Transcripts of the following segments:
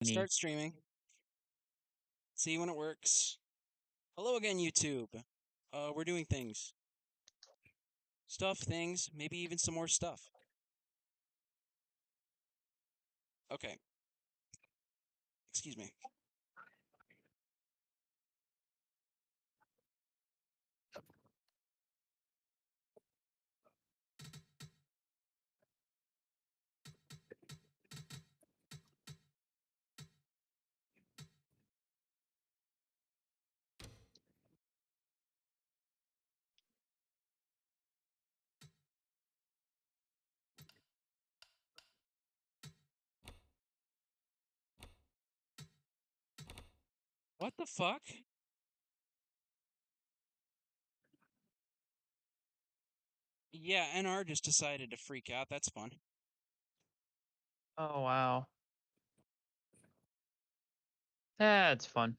Start streaming. See when it works. Hello again, YouTube. We're doing things. Stuff, things, maybe even some more stuff. Okay. Excuse me. What the fuck? Yeah, NR just decided to freak out. That's fun. Oh, wow. That's fun.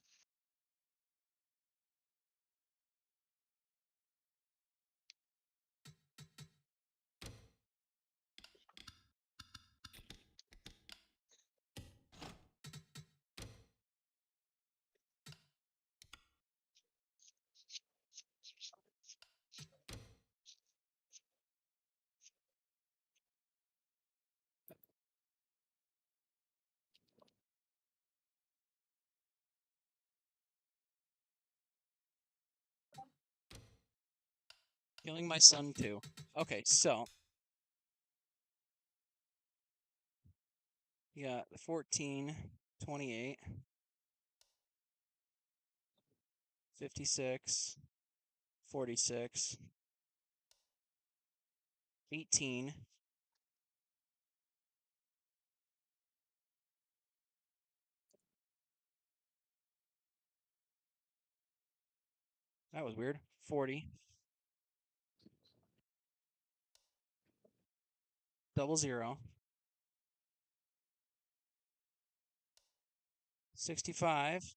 Killing my son too. Okay, so you got 14, 28, 56, 46, 18, that was weird, 40, double zero, 65,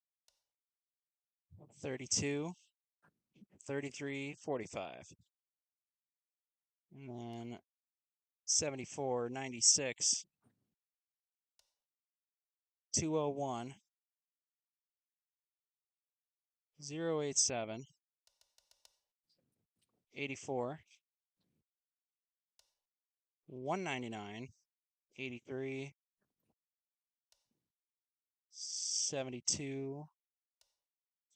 32, 33, 45. And then 74, 96, 201, 087, 84, 199, 83, 72,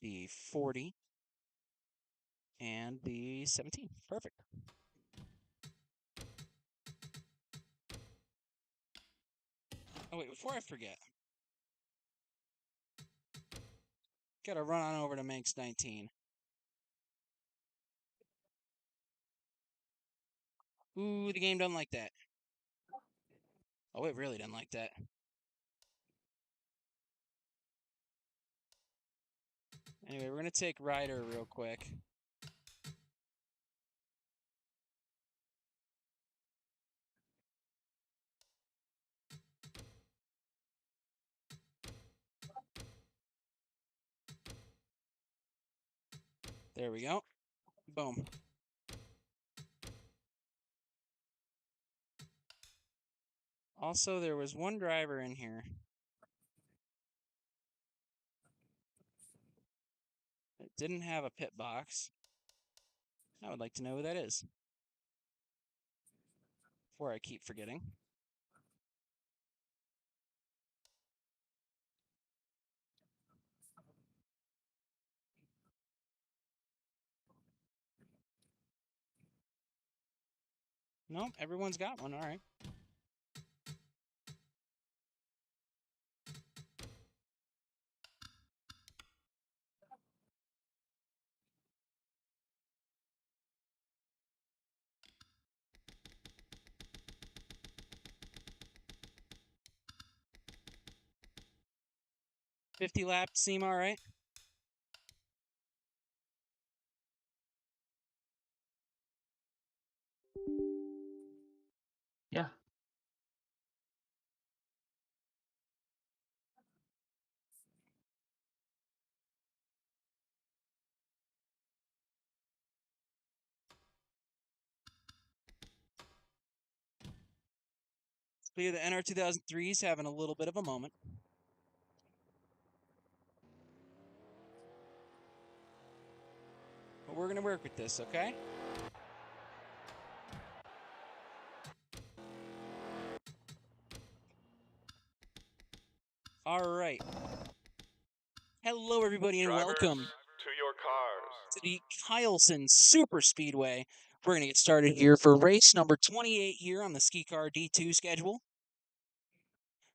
the 40, and the 17. Perfect. Oh, wait, before I forget, gotta run on over to Manx 19. Ooh, the game doesn't like that. Oh, it really doesn't like that. Anyway, we're gonna take Ryder real quick. There we go. Boom. Also, there was one driver in here that didn't have a pit box. I would like to know who that is before I keep forgetting. Nope, everyone's got one. All right. $50 laps seem all right. Yeah. Clear the NR 2003s having a little bit of a moment. we're gonna work with this, okay? All right. Hello, everybody, and welcome to your cars. to the Kyleson Superspeedway. We're gonna get started here for race number 28 here on the SKICAR D2 schedule.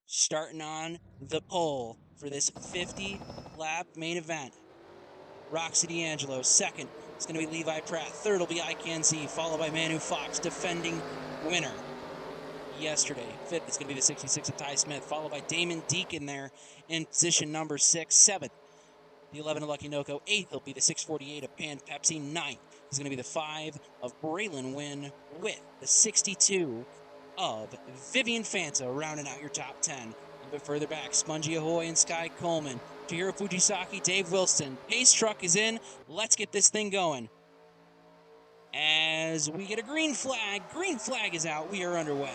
Starting on the pole for this 50-lap main event. Roxy D'Angelo, second. It's going to be Levi Pratt. Third will be Icanzi, followed by Manu Fox, defending winner yesterday. Fifth is going to be the 66 of Ty Smith, followed by Damon Deacon there in position number 6. Seventh, the 11 of Lucky Noko. Eighth will be the 648 of Pan Pepsi. Ninth is going to be the 5 of Braylon Wynn with the 62 of Vivian Fanta, rounding out your top 10. A little bit further back, Spongy Ahoy and Sky Coleman. Chihiro Fujisaki, Dave Wilson. Pace truck is in. Let's get this thing going. As we get a green flag is out. We are underway.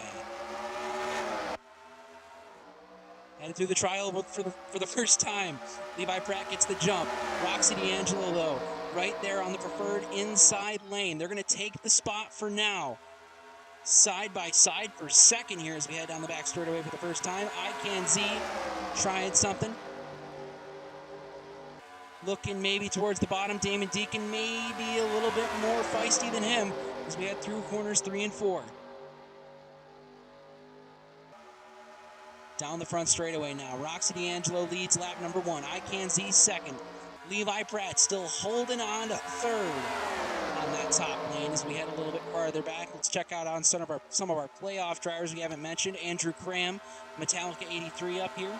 Headed through the trial for the first time. Levi Pratt gets the jump. Roxy D'Angelo, though, right there on the preferred inside lane. They're going to take the spot for now. Side by side for second here as we head down the back straightaway for the first time. Icanzi trying something. Looking maybe towards the bottom. Damon Deacon maybe a little bit more feisty than him as we head through corners 3 and 4. Down the front straightaway now. Roxy D'Angelo leads lap number 1. Icanzi second. Levi Pratt still holding on to third on that top lane as we head a little bit farther back. Let's check out on some of our playoff drivers we haven't mentioned. Andrew Cram, Metallica 83 up here.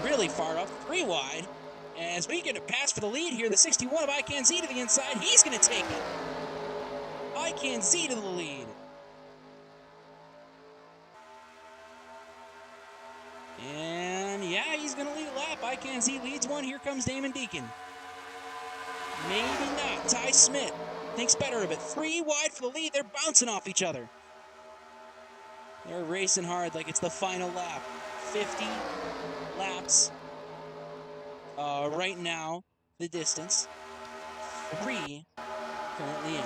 Really far up, 3 wide. As we get a pass for the lead here, the 61 of Icanzi to the inside. He's going to take it. Icanzi to the lead. And yeah, he's going to lead a lap. Icanzi leads one. Here comes Damon Deacon. Maybe not. Ty Smith thinks better of it. 3 wide for the lead. They're bouncing off each other. They're racing hard like it's the final lap. 50 laps. Right now, the distance. 3 currently in. There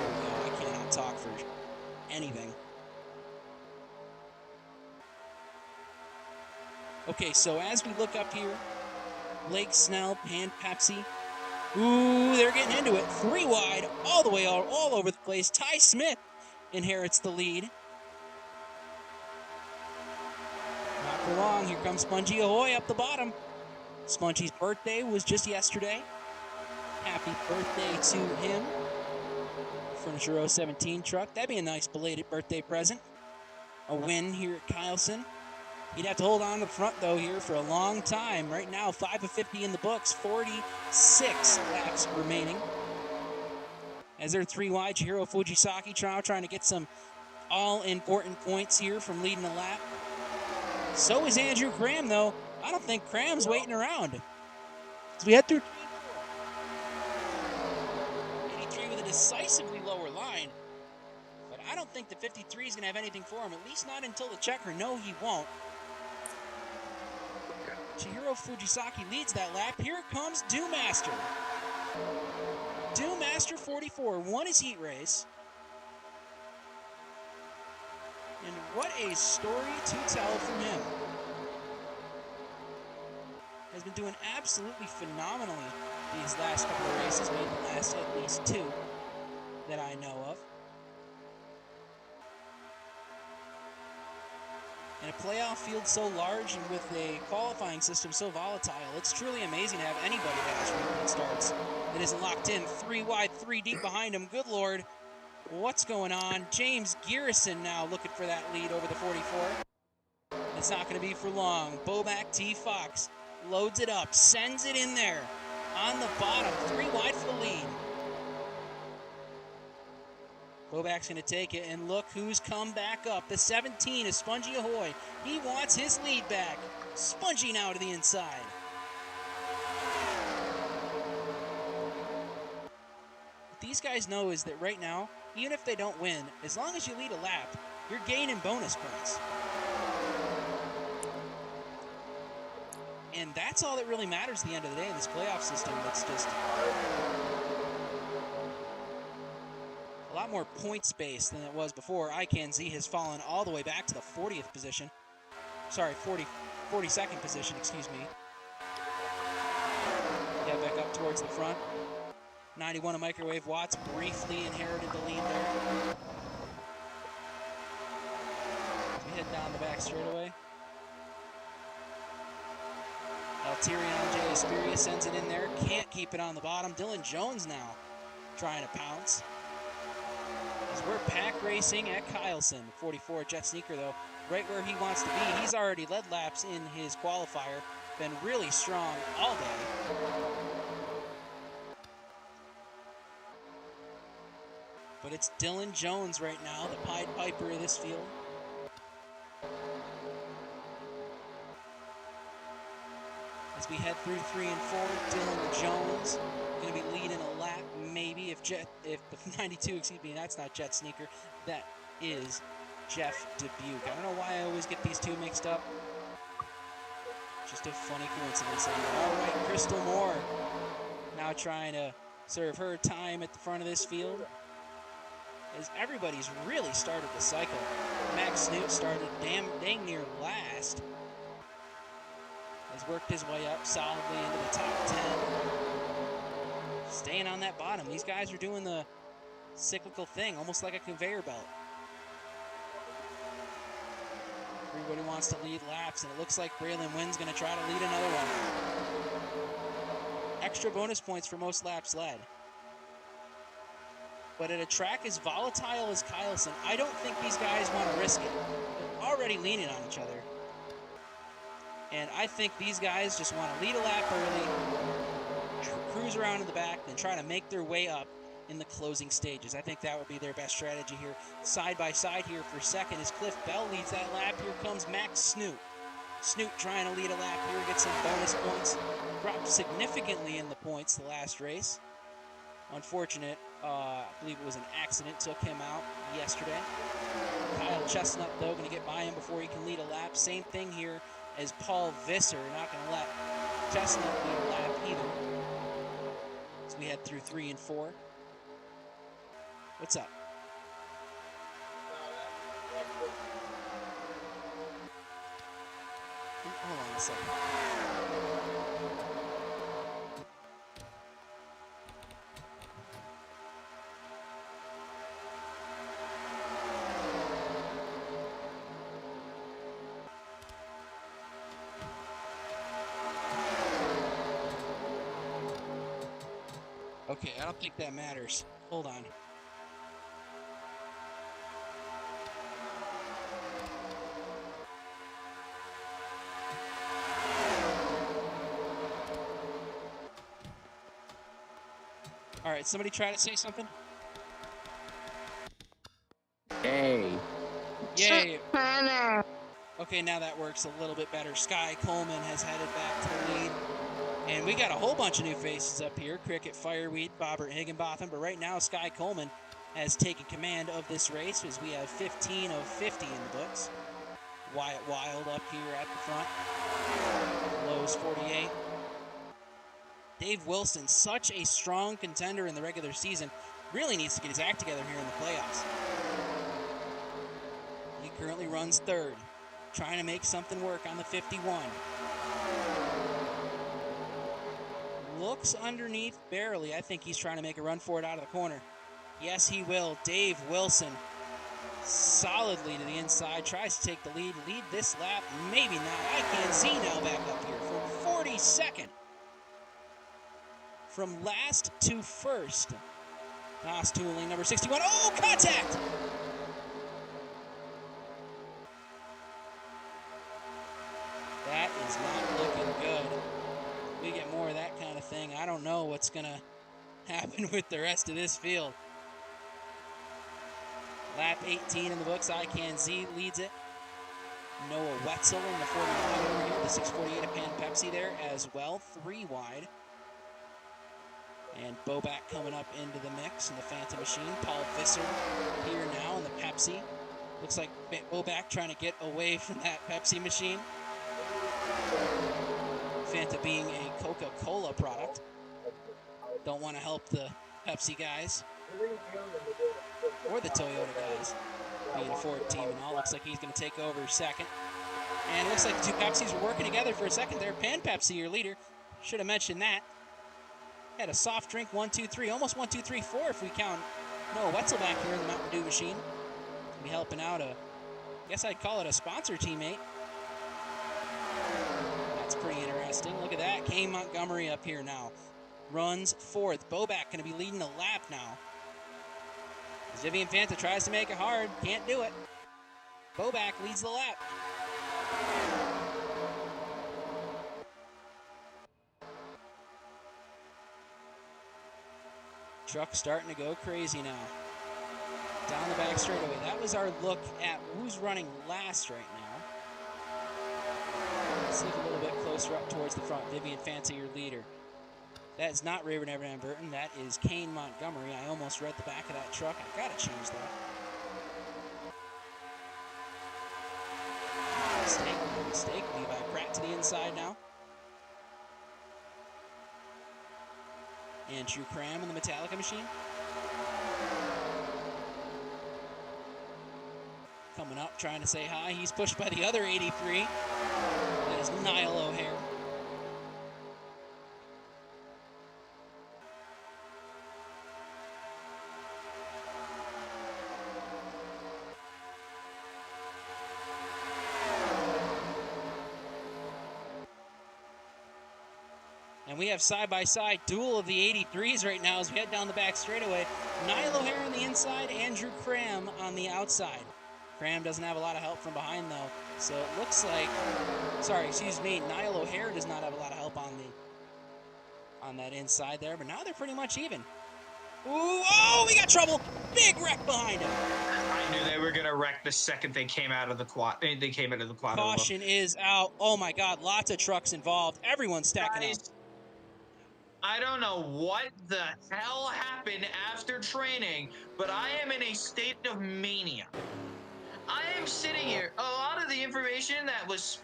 we go. I cannot talk for anything. Okay, so as we look up here, Blake Snell, Pan Pepsi. Ooh, they're getting into it. 3 wide, all the way all over the place. Ty Smith inherits the lead. Not for long. Here comes Spongy Ahoy up the bottom. Spongy's birthday was just yesterday. Happy birthday to him. Furniture 017 truck. That'd be a nice belated birthday present. A win here at Kyleson. He'd have to hold on to the front, though, here for a long time. Right now, 5 of 50 in the books. 46 laps remaining. As they're 3 wide, Chihiro Fujisaki trying to get some all-important points here from leading the lap. So is Andrew Cram, though. I don't think Cram's waiting around. As we head through 83 with a decisively lower line. But I don't think the 53 is going to have anything for him, at least not until the checker. No, he won't. Chihiro Fujisaki leads that lap. Here comes Dewmaster. Dewmaster 44 won his heat race. And what a story to tell from him. Has been doing absolutely phenomenally these last couple of races, maybe the last at least 2 that I know of. In a playoff field so large and with a qualifying system so volatile, it's truly amazing to have anybody that has repeat starts that isn't locked in. 3 wide, 3 deep behind him. Good Lord. What's going on? James Garrison now looking for that lead over the 44. It's not going to be for long. Bobak T. Fox loads it up, sends it in there on the bottom. 3 wide for the lead. Bobak's going to take it, and look who's come back up. The 17 is Spongy Ahoy. He wants his lead back. Spongy now to the inside. What these guys know is that right now, even if they don't win, as long as you lead a lap, you're gaining bonus points. And that's all that really matters at the end of the day in this playoff system. That's just lot more point space than it was before. ICANZ has fallen all the way back to the 40th position. Sorry, 42nd position, excuse me. Get back up towards the front. 91 of Microwave Watts briefly inherited the lead there. We head down the back straightaway. Alterion J. Asperia sends it in there. Can't keep it on the bottom. Dylan Jones now trying to pounce. As we're pack racing at Kyleson. 44 Jet Sneaker, though, right where he wants to be. He's already led laps in his qualifier. Been really strong all day. But it's Dylan Jones right now, the Pied Piper of this field. As we head through 3 and 4, Dylan Jones going to be leading a lap, maybe, if the 92, excuse me, that's not Jet Sneaker, that is Jeff Dubuque. I don't know why I always get these two mixed up. Just a funny coincidence. All right, Crystal Moore now trying to serve her time at the front of this field. As everybody's really started the cycle. Max Snoot started dang near last. Has worked his way up solidly into the top 10. Staying on that bottom. These guys are doing the cyclical thing, almost like a conveyor belt. Everybody wants to lead laps, and it looks like Braylon Wynn's going to try to lead another one. Extra bonus points for most laps led. But at a track as volatile as Kyleson, I don't think these guys want to risk it. They're already leaning on each other. And I think these guys just want to lead a lap early, cruise around in the back, then try to make their way up in the closing stages. I think that would be their best strategy here. Side by side here for second as Cliff Bell leads that lap. Here comes Max Snoot. Snoot trying to lead a lap here, get some bonus points. Dropped significantly in the points the last race. Unfortunate. I believe it was an accident, took him out yesterday. Kyle Chestnut, though, going to get by him before he can lead a lap. Same thing here as Paul Visser, not going to let Chestnut lead a lap either. So we head through 3 and 4. What's up? Hold on a second. Okay, I don't think that matters. Hold on. All right, somebody try to say something? Yay. Yay. Okay, now that works a little bit better. Sky Coleman has headed back to the lead. And we got a whole bunch of new faces up here. Cricket, Fireweed, Bobbert, Higginbotham. But right now, Sky Coleman has taken command of this race as we have 15 of 50 in the books. Wyatt Wild up here at the front. Lowe's 48. Dave Wilson, such a strong contender in the regular season, really needs to get his act together here in the playoffs. He currently runs third, trying to make something work on the 51. Looks underneath barely. I think he's trying to make a run for it out of the corner. Yes, he will. Dave Wilson, solidly to the inside, tries to take the lead this lap. Maybe not. ICANZ now back up here from 42nd. From last to first. Haas Tooling, number 61. Oh, contact! That is not looking good. We get more of that kind of thing. I don't know what's going to happen with the rest of this field. Lap 18 in the books. ICANZ leads it. Noah Wetzel in the 49 over here. The 648 of Pan Pepsi there as well. 3 wide. And Bobak coming up into the mix in the Phantom Machine. Paul Visser here now in the Pepsi. Looks like Bobak trying to get away from that Pepsi machine. Fanta being a Coca-Cola product. Don't want to help the Pepsi guys. or the Toyota guys, being a Ford team and all. Looks like he's going to take over second. And it looks like the two Pepsis were working together for a second there. Pan Pepsi, your leader. Should have mentioned that. Had a soft drink, 1, 2, 3, almost 1, 2, 3, 4 if we count Noah Wetzel back here in the Mountain Dew machine. Be helping out I guess I'd call it a sponsor teammate. That's pretty interesting. Look at that. Kane Montgomery up here now. Runs fourth. Bobak going to be leading the lap now. As Vivian Fanta tries to make it hard. Can't do it. Bobak leads the lap. Truck starting to go crazy now. Down the back straightaway. That was our look at who's running last right now. Let's look a little bit closer up towards the front. Vivian Fancy, your leader. That is not Rayburn Everett Van Burton. That is Kane Montgomery. I almost read the back of that truck. I gotta change that. Mistake. Levi Pratt to the inside now. Andrew Cram in the Metallica machine. Coming up, trying to say hi. He's pushed by the other 83. That is Niall O'Hare. And we have side-by-side duel of the 83s right now as we head down the back straightaway. Niall O'Hare on the inside, Andrew Cram on the outside. Cram doesn't have a lot of help from behind, though. So it looks like, Niall O'Hare does not have a lot of help on that inside there. But now they're pretty much even. Ooh, oh, we got trouble. Big wreck behind him. I knew they were going to wreck the second they came out of the quad. They came out of the quad. Caution is out. Oh, my God. Lots of trucks involved. Everyone's stacking up. I don't know what the hell happened after training, but I am in a state of mania. I am sitting here. A lot of the information that was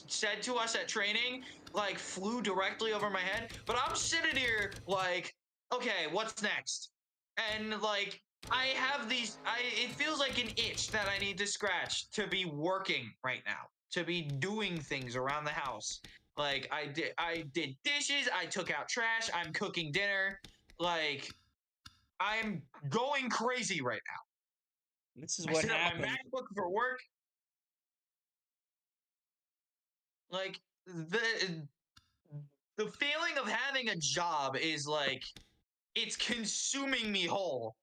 said to us at training, like, flew directly over my head. But I'm sitting here like, okay, what's next? And like, I have these. It feels like an itch that I need to scratch to be working right now, to be doing things around the house. Like, I did dishes, I took out trash, I'm cooking dinner. Like, I'm going crazy right now. This is what happened. I set up my MacBook for work. Like, the feeling of having a job is like, it's consuming me whole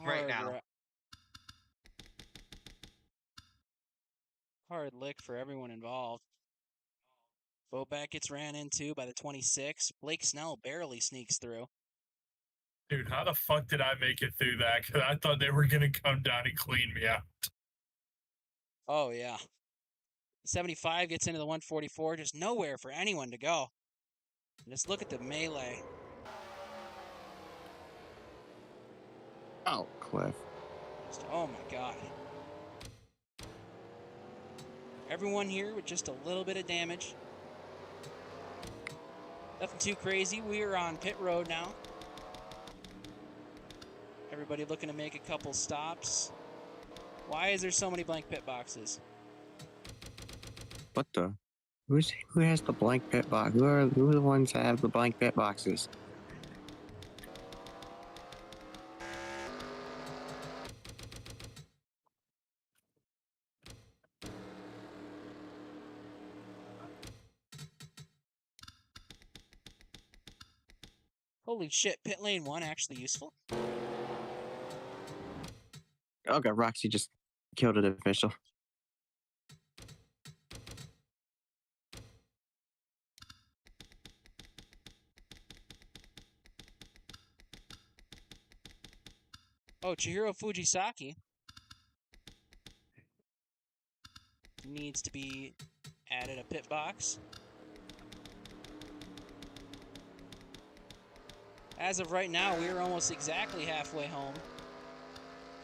right now. Hard lick for everyone involved. Bobak gets ran into by the 26. Blake Snell barely sneaks through. Dude, how the fuck did I make it through that? Because I thought they were going to come down and clean me out. Oh, yeah. 75 gets into the 144. Just nowhere for anyone to go. Just look at the melee. Oh, Cliff. Oh, my God. Everyone here with just a little bit of damage. Nothing too crazy. We are on pit road now. Everybody looking to make a couple stops. Why is there so many blank pit boxes? What the? Who has the blank pit box? Who are the ones that have the blank pit boxes? Holy shit, pit lane 1 actually useful? Okay, Roxy just killed an official. Oh, Chihiro Fujisaki needs to be added a pit box. As of right now, we're almost exactly halfway home.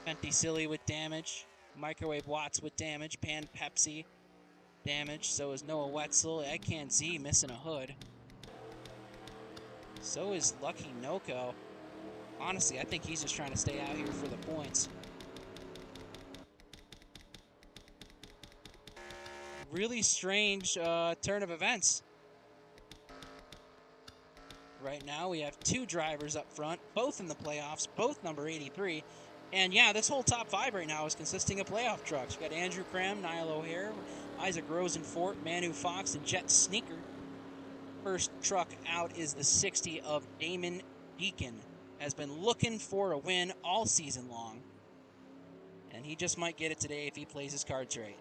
Fenty Silly with damage. Microwave Watts with damage. Pan Pepsi damage. So is Noah Wetzel. Eggcan Z missing a hood. So is Lucky Noko. Honestly, I think he's just trying to stay out here for the points. Really strange turn of events. Right now, we have 2 drivers up front, both in the playoffs, both number 83. And yeah, this whole top 5 right now is consisting of playoff trucks. We've got Andrew Cram, Niall O'Hare, Isaac Rosenfort, Manu Fox, and Jet Sneaker. First truck out is the 60 of Damon Deacon. Has been looking for a win all season long. And he just might get it today if he plays his cards right.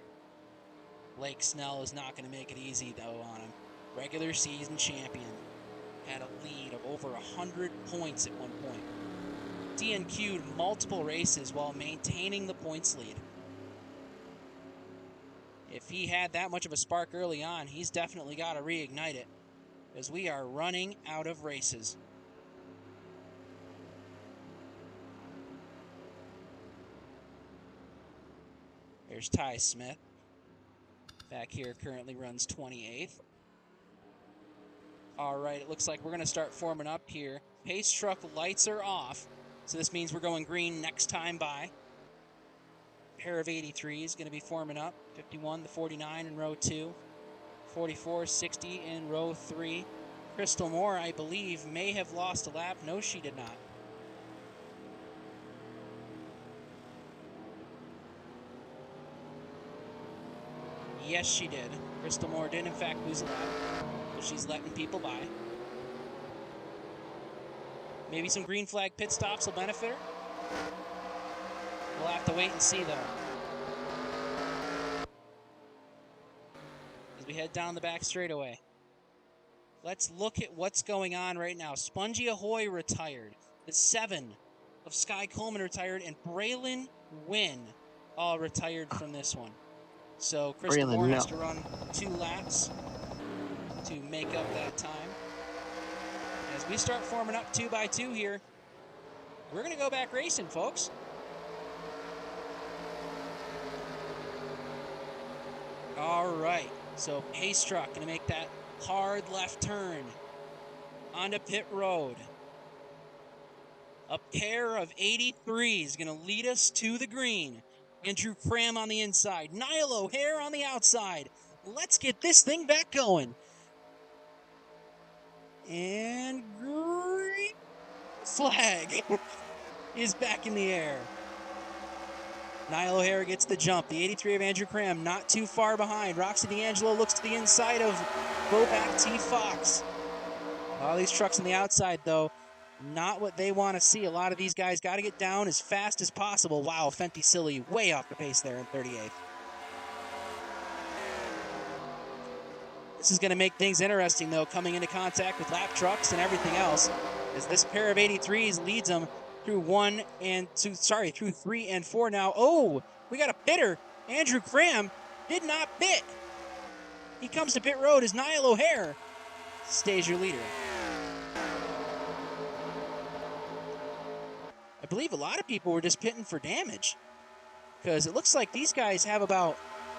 Blake Snell is not going to make it easy, though, on him. Regular season champion. Had a lead of over 100 points at one point. DNQ'd multiple races while maintaining the points lead. If he had that much of a spark early on, he's definitely got to reignite it, because we are running out of races. There's Ty Smith. Back here currently runs 28th. All right, it looks like we're going to start forming up here. Pace truck lights are off, so this means we're going green next time by. Pair of 83 is going to be forming up. 51 to 49 in row 2. 44, 60 in row 3. Crystal Moore, I believe, may have lost a lap. No, she did not. Yes, she did. Crystal Moore did, in fact, lose a lap. But she's letting people by. Maybe some green flag pit stops will benefit her. We'll have to wait and see, though. As we head down the back straightaway. Let's look at what's going on right now. Spongy Ahoy retired. The 7 of Sky Coleman retired. And Braylon Wynn all retired from this one. So Crystal Moore has to run 2 laps to make up that time. As we start forming up 2 by 2 here, we're going to go back racing, folks. All right, so pace truck going to make that hard left turn onto pit road. A pair of 83s going to lead us to the green. Andrew Cram on the inside. Niall O'Hare on the outside. Let's get this thing back going. And green flag is back in the air. Niall O'Hare gets the jump. The 83 of Andrew Cram not too far behind. Roxy D'Angelo looks to the inside of Boback T. Fox. All these trucks on the outside, though, not what they want to see. A lot of these guys got to get down as fast as possible. Wow, Fenty Silly way off the pace there in 38th. This is going to make things interesting, though, coming into contact with lap trucks and everything else, as this pair of 83s leads them through 3 and 4 now. Oh, we got a pitter. Andrew Cram did not pit. He comes to pit road as Niall O'Hare stays your leader. I believe a lot of people were just pitting for damage, because it looks like these guys have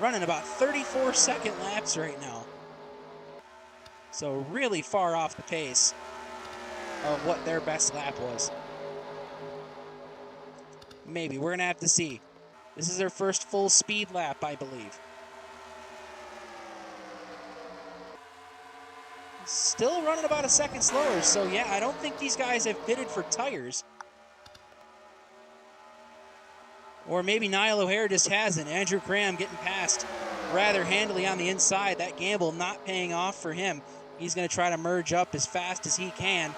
running about 34-second laps right now. So really far off the pace of what their best lap was. Maybe, we're going to have to see. This is their first full speed lap, I believe. Still running about a second slower, so yeah, I don't think these guys have pitted for tires. Or maybe Niall O'Hare just hasn't. Andrew Cram getting past rather handily on the inside. That gamble not paying off for him. He's going to try to merge up as fast as he can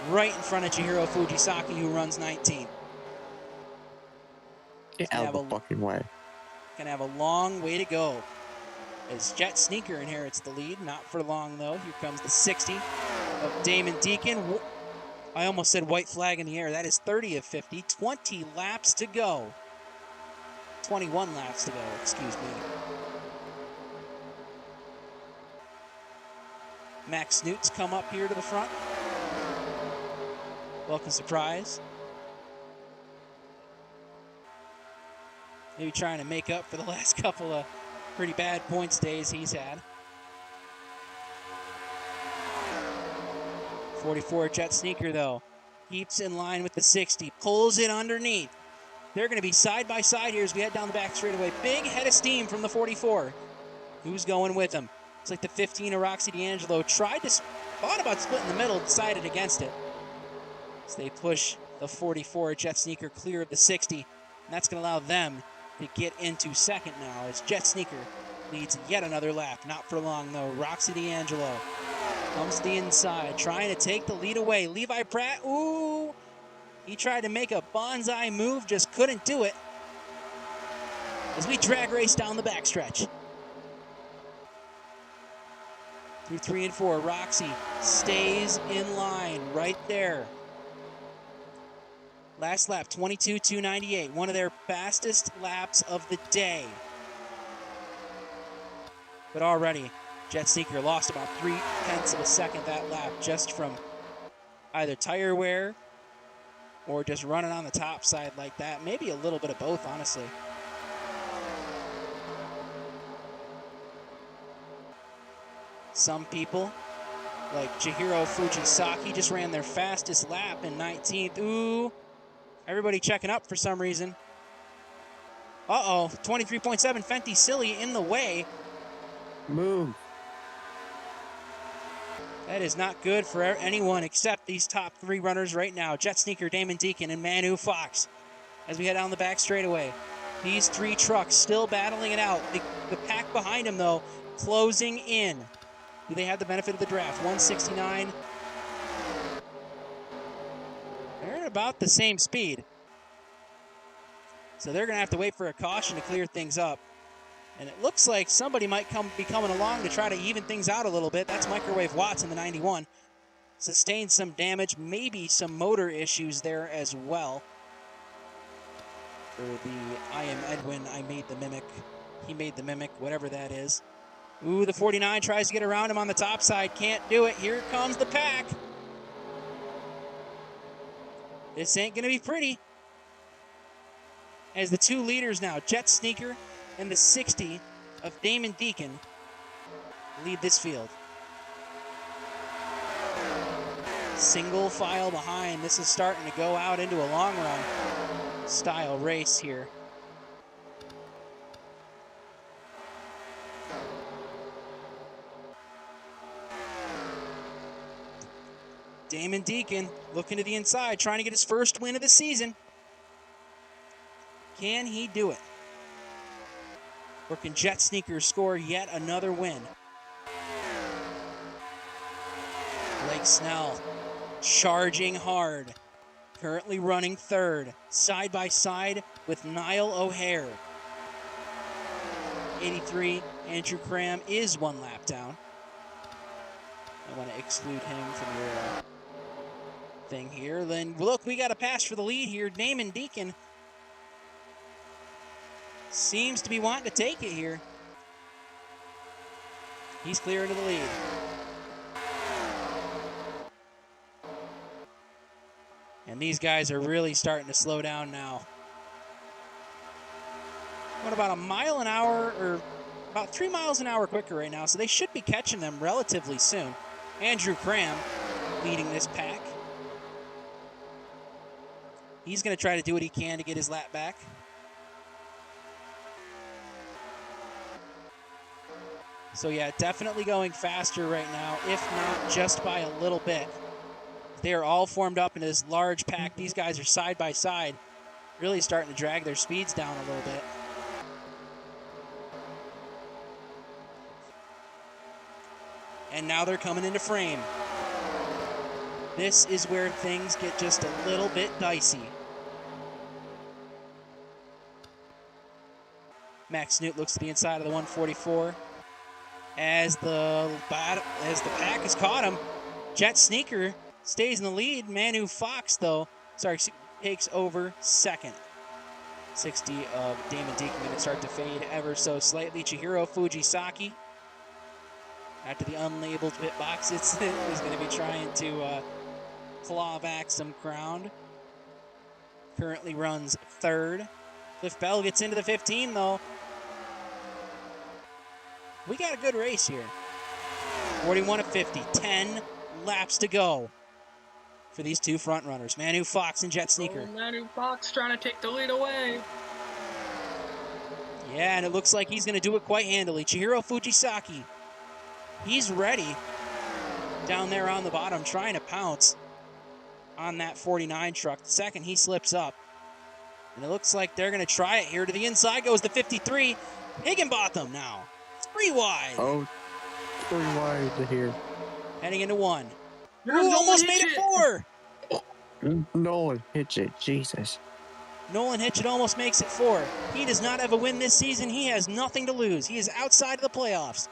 right in front of Chihiro Fujisaki, who runs 19. Get out of the fucking way. Gonna have a long way to go as Jet Sneaker inherits the lead. Not for long, though. Here comes the 60 of Damon Deacon. I almost said white flag in the air. That is 30 of 50. 20 laps to go. 21 laps to go, excuse me. Max Snoots come up here to the front. Welcome surprise. Maybe trying to make up for the last couple of pretty bad points days he's had. 44 Jet Sneaker, though. Keeps in line with the 60. Pulls it underneath. They're going to be side by side here as we head down the back straightaway. Big head of steam from the 44. Who's going with him? It's like the 15 of Roxy D'Angelo thought about splitting the middle, decided against it. So they push the 44 Jet Sneaker clear of the 60. And that's going to allow them to get into second now as Jet Sneaker leads yet another lap. Not for long, though. Roxy D'Angelo comes to the inside, trying to take the lead away. Levi Pratt, ooh, he tried to make a bonsai move, just couldn't do it. As we drag race down the backstretch. Through 3 and 4, Roxy stays in line right there. Last lap, 22.298, one of their fastest laps of the day. But already, Jet Sneaker lost about 0.3 of a second that lap just from either tire wear or just running on the top side like that. Maybe a little bit of both, honestly. Some people, like Chihiro Fujisaki, just ran their fastest lap in 19th. Ooh, everybody checking up for some reason. Uh-oh, 23.7, Fenty Silly in the way. Move. That is not good for anyone except these top 3 runners right now. Jet Sneaker, Damon Deacon, and Manu Fox. As we head down the back straightaway. These 3 trucks still battling it out. The pack behind them, though, closing in. Do they have the benefit of the draft? 169. They're at about the same speed. So they're going to have to wait for a caution to clear things up. And it looks like somebody might be coming along to try to even things out a little bit. That's Microwave Watts in the 91. Sustained some damage, maybe some motor issues there as well. For the I am Edwin, I made the mimic. He made the mimic, whatever that is. Ooh, the 49 tries to get around him on the top side. Can't do it. Here comes the pack. This ain't going to be pretty. As the 2 leaders now, Jet Sneaker and the 60 of Damon Deacon, lead this field. Single file behind. This is starting to go out into a long run style race here. Damon Deacon looking to the inside, trying to get his first win of the season. Can he do it? Or can Jet Sneaker score yet another win? Blake Snell charging hard. Currently running 3rd, side by side with Niall O'Hare. 83, Andrew Cram is 1 lap down. I want to exclude him from your thing here. Then look, we got a pass for the lead here. Damon Deacon seems to be wanting to take it here. He's clear into the lead. And these guys are really starting to slow down now. What, about a mile an hour, or about 3 miles an hour quicker right now, so they should be catching them relatively soon. Andrew Cram leading this pack. He's going to try to do what he can to get his lap back. So yeah, definitely going faster right now, if not just by a little bit. They are all formed up in this large pack. These guys are side by side, really starting to drag their speeds down a little bit. And now they're coming into frame. This is where things get just a little bit dicey. Max Snoot looks to the inside of the 144. As the pack has caught him, Jet Sneaker stays in the lead. Manu Fox, though, takes over 2nd. 60 of Damon Deacon going to start to fade ever so slightly. Chihiro Fujisaki, after the unlabeled pit box, is going to be trying to claw back some ground. Currently runs 3rd. Cliff Bell gets into the 15, though. We got a good race here. 41 of 50, 10 laps to go for these two front runners. Manu Fox and Jet Sneaker. Oh, Manu Fox trying to take the lead away. Yeah, and it looks like he's going to do it quite handily. Chihiro Fujisaki, he's ready down there on the bottom, trying to pounce on that 49 truck. The second he slips up, and it looks like they're going to try it here. To the inside goes the 53. Higginbotham now. 3 wide. Oh, 3 wide to here. Heading into 1. There's Ooh, no almost hitch made it it. 4. Nolan hits it. Jesus. Nolan Hitchett almost makes it 4. He does not have a win this season. He has nothing to lose. He is outside of the playoffs.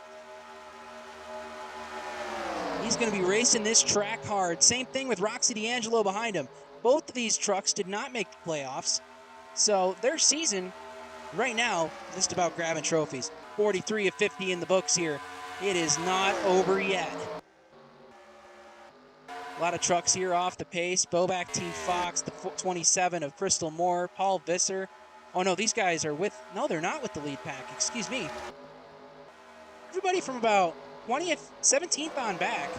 He's going to be racing this track hard. Same thing with Roxy D'Angelo behind him. Both of these trucks did not make the playoffs. So their season right now, just about grabbing trophies. 43 of 50 in the books here. It is not over yet. A lot of trucks here off the pace. Bobak Team Fox, the 27 of Crystal Moore, Paul Visser. Oh no, these guys are with, no, they're not with the lead pack, excuse me. Everybody from about 20th, 17th on back.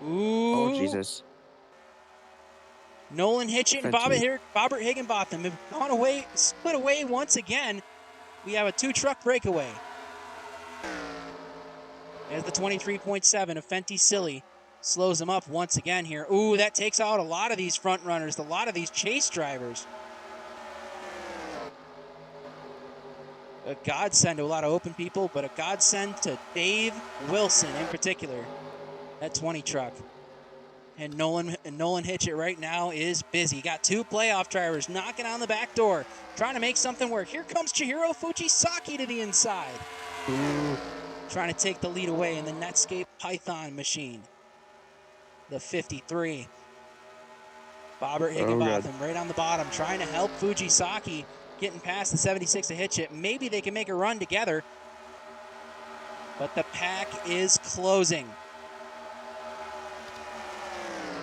Ooh. Oh, Jesus. Nolan Hitchett and Bobbert Higginbotham have gone away, split away once again. We have a 2-truck breakaway. As the 23.7 of Fenty Silly slows them up once again here. Ooh, that takes out a lot of these front runners, a lot of these chase drivers. A godsend to a lot of open people, but a godsend to Dave Wilson in particular. That 20 truck. And Nolan Hitchett right now is busy. Got 2 playoff drivers knocking on the back door, trying to make something work. Here comes Chihiro Fujisaki to the inside. Ooh. Trying to take the lead away in the Netscape Python machine. The 53. Bobbert Higginbotham right on the bottom, trying to help Fujisaki, getting past the 76 to Hitchett. Maybe they can make a run together. But the pack is closing.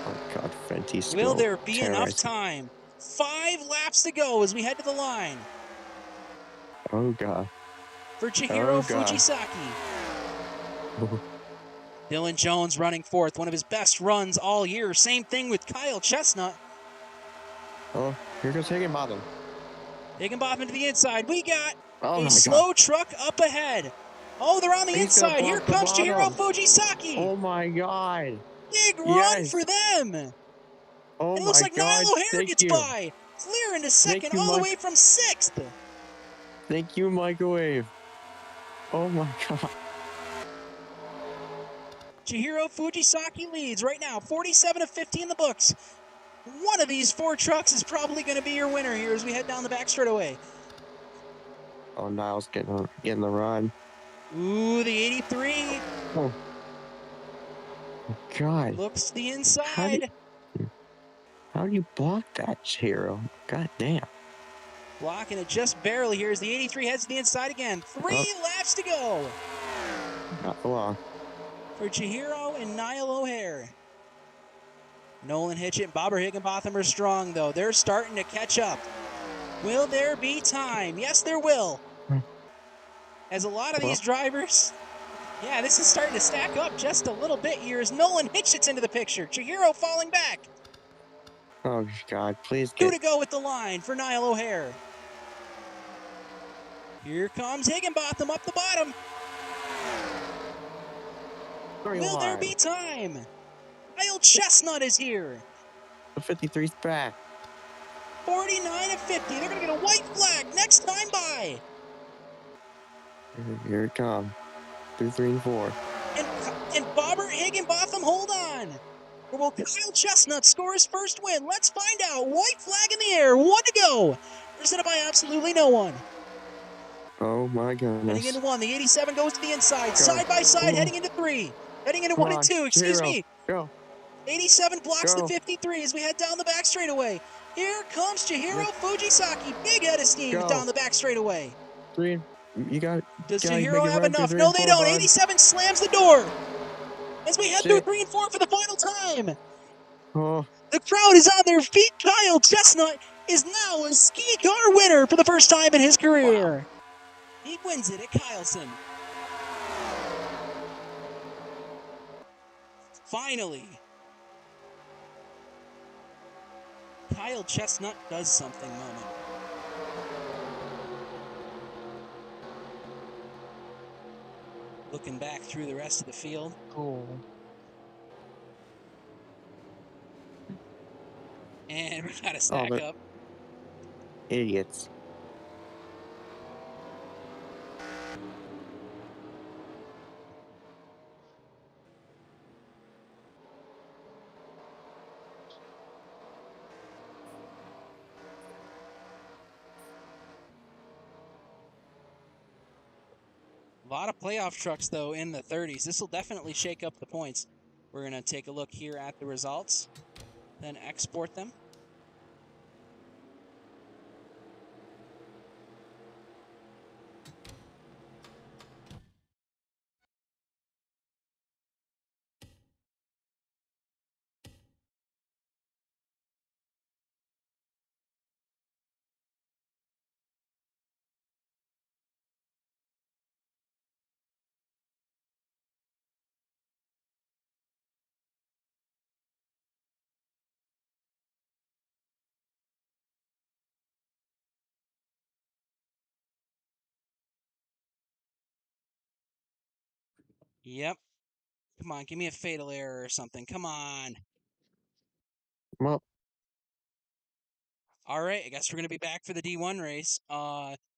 Oh, God, Fenty. Will there be enough time? 5 laps to go as we head to the line. Oh, God. For Chihiro Oh, God. Fujisaki. Dylan Jones running 4th, one of his best runs all year. Same thing with Kyle Chestnut. Oh, here goes Higginbotham. Higginbotham to the inside. We got Oh, a my slow truck up ahead. Oh, they're on the He's gonna inside. Here block the comes Chihiro bottom. Fujisaki. God. Oh, my God. Big run Yes. for them. Oh, And it looks my like God. Niall O'Hare Thank gets you. by. Clear into second, you, all the Mike. way from 6th. Thank you, Microwave. Oh, my God. Chihiro Fujisaki leads right now, 47 of 50 in the books. One of these 4 trucks is probably going to be your winner here as we head down the back straightaway. Oh, Niall's getting the run. Ooh, the 83 Oh, God. looks the inside. How do you block that, Chihiro? God damn. Blocking it just barely here as the 83 heads to the inside again. 3 laps to go Not for long. for Chihiro and Niall O'Hare. Nolan Hitchett and Bobbert Higginbotham are strong, though. They're starting to catch up. Will there be time? Yes, there will. As a lot of these drivers, yeah, this is starting to stack up just a little bit here as Nolan Hitchett's into the picture. Chihiro falling back. Oh, God. Please 2 get... to go with the line for Niall O'Hare. Here comes Higginbotham up the bottom. Will there be time? Kyle Chestnut is here. The 53's back. 49 of 50. They're going to get a white flag next time by. Here it comes. 2, 3, and 4. And Bobbert Higginbotham, hold on. Or will Kyle Chestnut score his first win? Let's find out. White flag in the air. 1 to go. Presented by absolutely no one. Oh, my goodness. Heading into 1. The 87 goes to the inside. Go. Side by side, Ooh. heading into 3. Heading into Come 1 and on, 2. Excuse Chihiro. me. Go. 87 blocks Go. the 53 as we head down the back straightaway. Here comes Chihiro Fujisaki. Big head of steam Go. down the back straightaway. 3. You got... Does gotta Chihiro make it have run through enough? 3 No, and they 4, don't. bud. 87 slams the door as we head through Shit. 3 and 4 for the final time. Oh, The crowd is on their feet. Kyle Chestnut is now a ski car winner for the first time in his career. He wins it at Kyleson. Finally! Kyle Chestnut does something moment. Looking back through the rest of the field. Cool. And we got a stack but- up. Idiots. A lot of playoff trucks, though, in the 30s. This will definitely shake up the points. We're going to take a look here at the results, then export them. Yep. Come on, give me a fatal error or something. Come on. Well, All right, I guess we're going to be back for the D1 race.